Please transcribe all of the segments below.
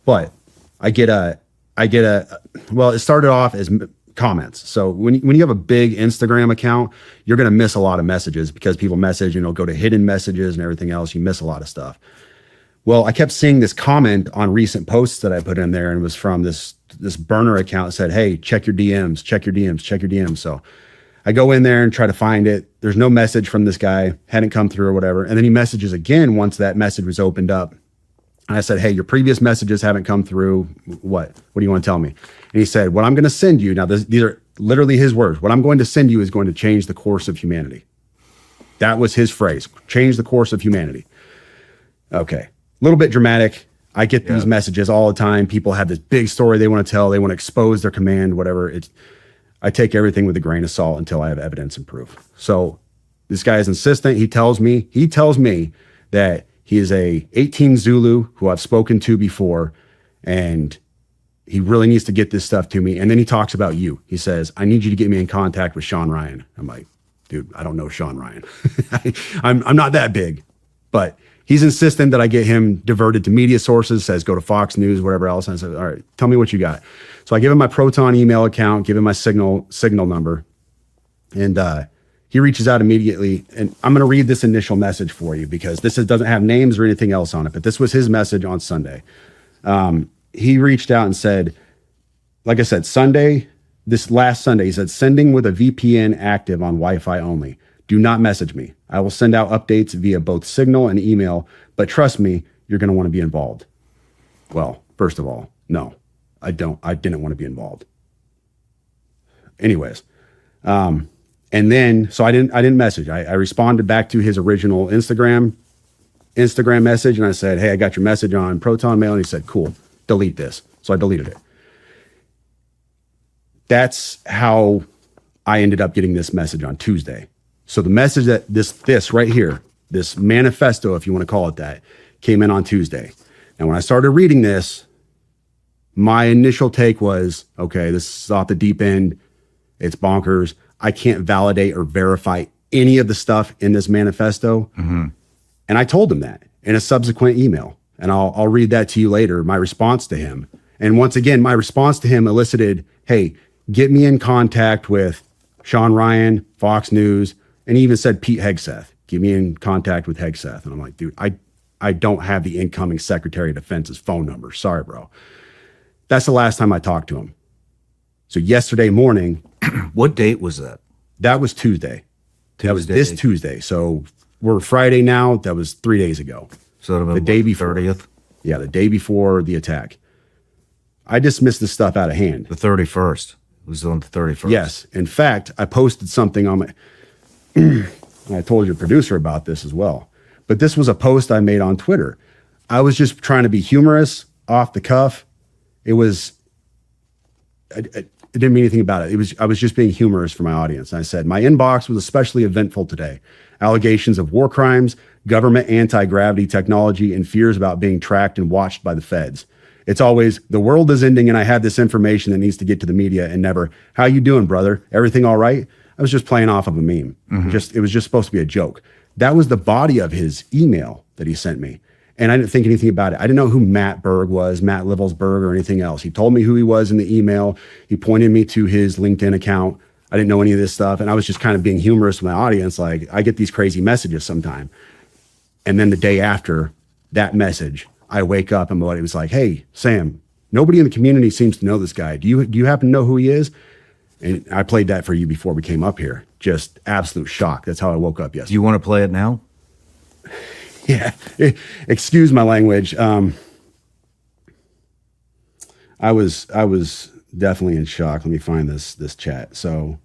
But well, it started off as comments. So when you have a big Instagram account, you're going to miss a lot of messages because people message and it'll go to hidden messages and everything else. You miss a lot of stuff. Well, I kept seeing this comment on recent posts that I put in there, and it was from this burner account that said, hey, check your DMs, check your DMs, check your DMs. So I go in there and try to find it. There's no message from this guy, hadn't come through or whatever. And then he messages again once that message was opened up. And I said, hey, your previous messages haven't come through. What do you want to tell me? And he said, what I'm going to send you, now these are literally his words. What I'm going to send you is going to change the course of humanity. That was his phrase, change the course of humanity. Okay, a little bit dramatic. I get these messages all the time. People have this big story they want to tell. They want to expose their command, whatever. I take everything with a grain of salt until I have evidence and proof. So this guy is insistent. He tells me that he is a 18 Zulu who I've spoken to before, and he really needs to get this stuff to me. And then he talks about you. He says, I need you to get me in contact with Shawn Ryan. I'm like, dude, I don't know Shawn Ryan. I'm not that big, but he's insistent that I get him diverted to media sources, says go to Fox News, whatever else. And I said, all right, tell me what you got. So I give him my Proton email account, give him my signal number, and he reaches out immediately. And I'm going to read this initial message for you because doesn't have names or anything else on it, but this was his message on Sunday. He reached out and said, like I said, this last Sunday, he said, sending with a VPN active on Wi-Fi only. Do not message me. I will send out updates via both Signal and email, but trust me, you're going to want to be involved. Well, first of all, no, I didn't want to be involved. Anyways, and then, so I didn't message. I responded back to his original Instagram message, and I said, hey, I got your message on Proton Mail. And he said, cool, delete this. So I deleted it. That's how I ended up getting this message on Tuesday. So the message that this right here, this manifesto, if you want to call it that, came in on Tuesday. And when I started reading this, my initial take was, okay, this is off the deep end. It's bonkers. I can't validate or verify any of the stuff in this manifesto. Mm-hmm. And I told him that in a subsequent email. And I'll read that to you later, my response to him. And once again, my response to him elicited, hey, get me in contact with Shawn Ryan, Fox News, and he even said Pete Hegseth. Get me in contact with Hegseth. And I'm like, dude, I don't have the incoming Secretary of Defense's phone number. Sorry, bro. That's the last time I talked to him. So yesterday morning. What date was that? That was Tuesday. That was this Tuesday. So we're Friday now. That was 3 days ago. So the day before. 30th? Yeah, the day before the attack. I dismissed this stuff out of hand. The 31st. It was on the 31st. Yes. In fact, I posted something on my... I told your producer about this as well. But this was a post I made on Twitter. I was just trying to be humorous, off the cuff. It was... I didn't mean anything about it. I was just being humorous for my audience. And I said, my inbox was especially eventful today. Allegations of war crimes, government anti-gravity technology, and fears about being tracked and watched by the feds. It's always, the world is ending and I have this information that needs to get to the media, and never, how you doing, brother? Everything all right? I was just playing off of a meme. Mm-hmm. It was just supposed to be a joke. That was the body of his email that he sent me. And I didn't think anything about it. I didn't know who Matt Berg was, Matt Livelsberg, or anything else. He told me who he was in the email. He pointed me to his LinkedIn account. I didn't know any of this stuff. And I was just kind of being humorous with my audience. Like, I get these crazy messages sometime. And then the day after that message, I wake up and it was like, hey, Sam, nobody in the community seems to know this guy. Do you happen to know who he is? And I played that for you before we came up here. Just absolute shock. That's how I woke up yesterday. Do you want to play it now? Yeah. Excuse my language. I was definitely in shock. Let me find this chat. So,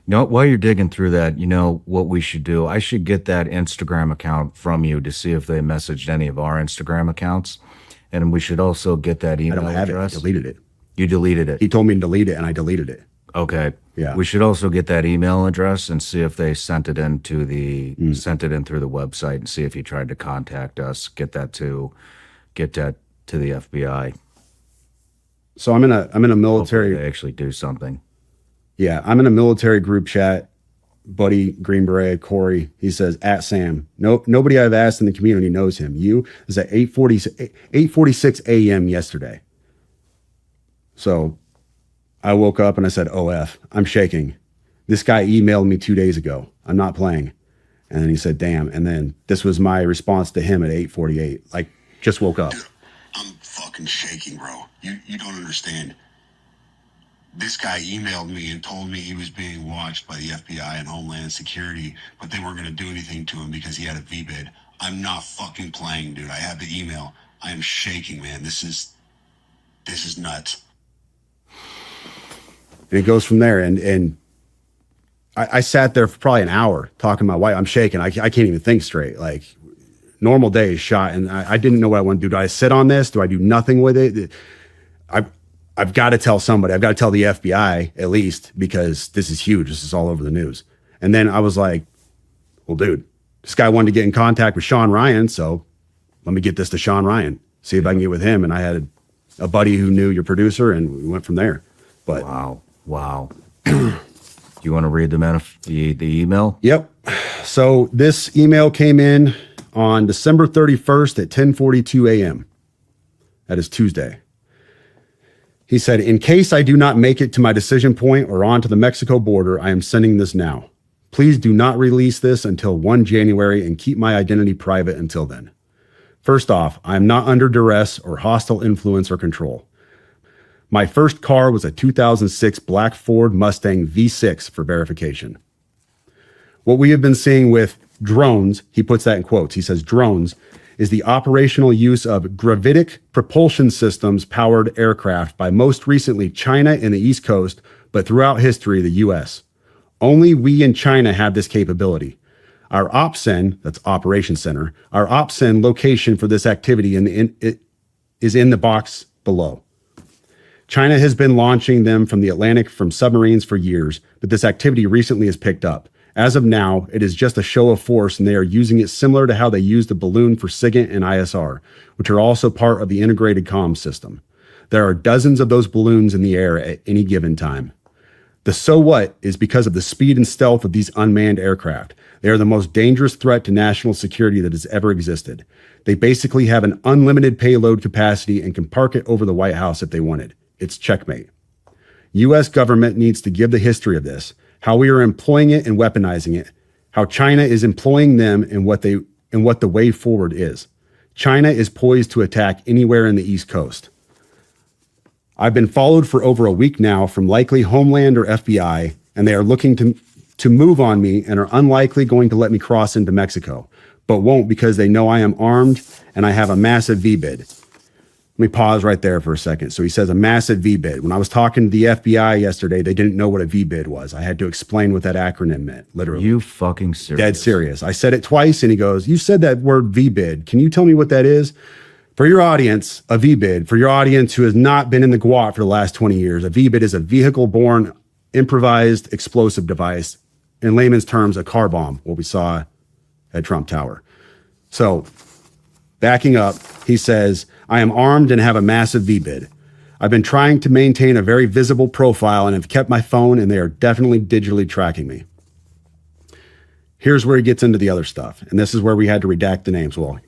while you're digging through that, you know what we should do? I should get that Instagram account from you to see if they messaged any of our Instagram accounts. And we should also get that email address. I don't have it. I deleted it. You deleted it? He told me to delete it, and I deleted it. Okay. Yeah. We should also get that email address and see if they sent it in through the website, and see if he tried to contact us. Get that to the FBI. So I'm in a military. Hopefully they actually do something. Yeah, I'm in a military group chat buddy, Green Beret, Corey, he says, at Sam, no, nobody I've asked in the community knows him. You is at 8:46 a.m. yesterday. So I woke up and I said, OF, I'm shaking. This guy emailed me 2 days ago. I'm not playing. And then he said, damn. And then this was my response to him at 8:48. Like, just woke up. Dude, I'm fucking shaking, bro. You don't understand. This guy emailed me and told me he was being watched by the FBI and Homeland Security, but they weren't going to do anything to him because he had a VBID. I'm not fucking playing, dude. I have the email. I am shaking, man. This is nuts. And it goes from there. And I sat there for probably an hour talking to my wife. I'm shaking. I can't even think straight. Like, normal day is shot. And I didn't know what I want to do. Do I sit on this? Do I do nothing with it? I've got to tell somebody. I've got to tell the FBI at least, because this is huge. This is all over the news. And then I was like, well, dude, this guy wanted to get in contact with Shawn Ryan. So let me get this to Shawn Ryan, see if I can get with him. And I had a buddy who knew your producer, and we went from there. But Wow. Do you want to read the email? Yep. So this email came in on December 31st at 10:42 a.m. That is Tuesday. He said, in case I do not make it to my decision point or on to the Mexico border, I am sending this now. Please do not release this until 1 January and keep my identity private until then. First off, I am not under duress or hostile influence or control. My first car was a 2006 black Ford Mustang V6 for verification. What we have been seeing with drones, he puts that in quotes, he says drones, is the operational use of gravitic propulsion systems powered aircraft by most recently China and the East Coast, but throughout history, the US. Only we in China have this capability. Our OPCEN, that's Operation Center, our OPCEN location for this activity is in the box below. China has been launching them from the Atlantic from submarines for years, but this activity recently has picked up. As of now, it is just a show of force, and they are using it similar to how they used the balloon for SIGINT and ISR, which are also part of the integrated comms system. There are dozens of those balloons in the air at any given time. The so what is because of the speed and stealth of these unmanned aircraft. They are the most dangerous threat to national security that has ever existed. They basically have an unlimited payload capacity and can park it over the White House if they wanted. It's checkmate. U.S. government needs to give the history of this, how we are employing it and weaponizing it, how China is employing them, and what the way forward is. China is poised to attack anywhere in the East Coast. I've been followed for over a week now from likely Homeland or FBI, and they are looking to move on me and are unlikely going to let me cross into Mexico, but won't because they know I am armed and I have a massive VBID. Let me pause right there for a second. So he says a massive VBID. When I was talking to the FBI yesterday, they didn't know what a VBID was. I had to explain what that acronym meant, literally. You fucking serious? Dead serious. I said it twice, and he goes, you said that word VBID. Can you tell me what that is? For your audience, a VBID, for your audience who has not been in the GWOT for the last 20 years, a VBID is a vehicle-borne improvised explosive device. In layman's terms, a car bomb, what we saw at Trump Tower. So, backing up, he says, I am armed and have a massive VBID. I've been trying to maintain a very visible profile and have kept my phone, and they are definitely digitally tracking me. Here's where he gets into the other stuff, and this is where we had to redact the names. Well,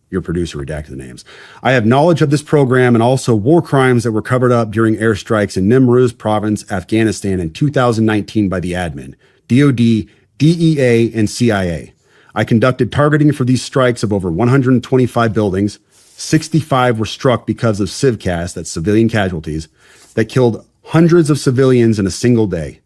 your producer redacted the names. I have knowledge of this program and also war crimes that were covered up during airstrikes in Nimruz province, Afghanistan in 2019 by the admin, DOD, DEA, and CIA. I conducted targeting for these strikes of over 125 buildings. 65 were struck because of civcas, that's civilian casualties, that killed hundreds of civilians in a single day.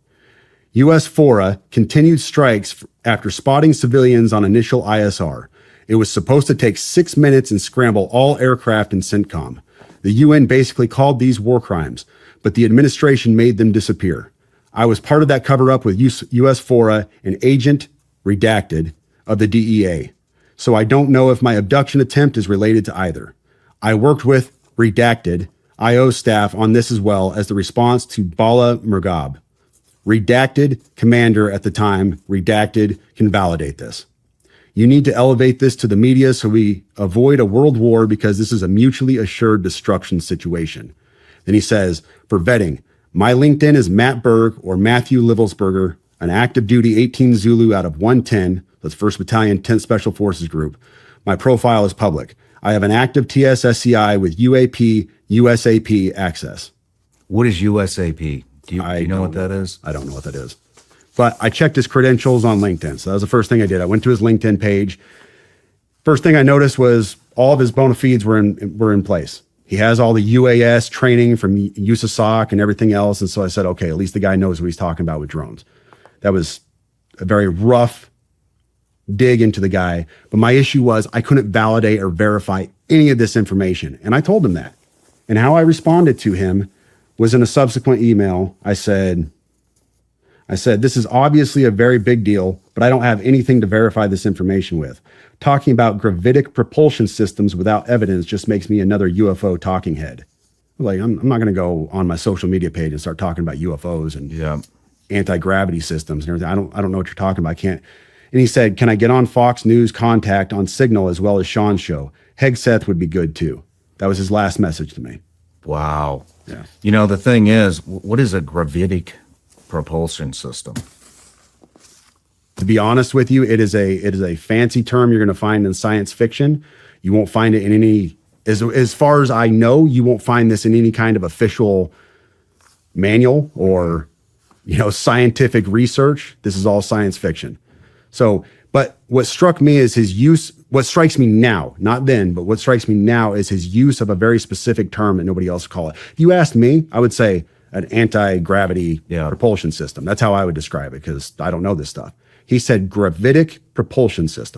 U.S. FORA continued strikes after spotting civilians on initial ISR. It was supposed to take 6 minutes and scramble all aircraft in CENTCOM. The UN basically called these war crimes, but the administration made them disappear. I was part of that cover-up with U.S. FORA and agent, redacted, of the DEA. So I don't know if my abduction attempt is related to either. I worked with, redacted, IO staff on this as well as the response to Bala Murghab. Redacted commander at the time, redacted, can validate this. You need to elevate this to the media so we avoid a world war because this is a mutually assured destruction situation. Then he says, for vetting, my LinkedIn is Matt Berg or Matthew Livelsberger. an active duty 18 Zulu out of 110, that's 1st Battalion, 10th Special Forces Group. My profile is public. I have an active TSSCI with UAP, USAP access. What is USAP? Do you know what that is? I don't know what that is. But I checked his credentials on LinkedIn. So that was the first thing I did. I went to his LinkedIn page. First thing I noticed was all of his bona fides were in place. He has all the UAS training from USASOC and everything else. And so I said, okay, at least the guy knows what he's talking about with drones. That was a very rough dig into the guy. But my issue was I couldn't validate or verify any of this information. And I told him that. And how I responded to him was in a subsequent email. I said, this is obviously a very big deal, but I don't have anything to verify this information with. Talking about gravitic propulsion systems without evidence just makes me another UFO talking head. Like, I'm not going to go on my social media page and start talking about UFOs and anti-gravity systems and everything. I don't know what you're talking about. I can't. And he said, can I get on Fox News Contact on Signal as well as Sean's show? Hegseth would be good too. That was his last message to me. Wow. Yeah. You know, the thing is, what is a gravitic propulsion system? To be honest with you, it is a fancy term you're going to find in science fiction. You won't find it in any, as far as I know, you won't find this in any kind of official manual or, scientific research. This is all science fiction. So, but what struck me is his use, what strikes me now, not then, but what strikes me now is his use of a very specific term that nobody else would call it. If you asked me, I would say an anti-gravity propulsion system. That's how I would describe it because I don't know this stuff. He said gravitic propulsion system.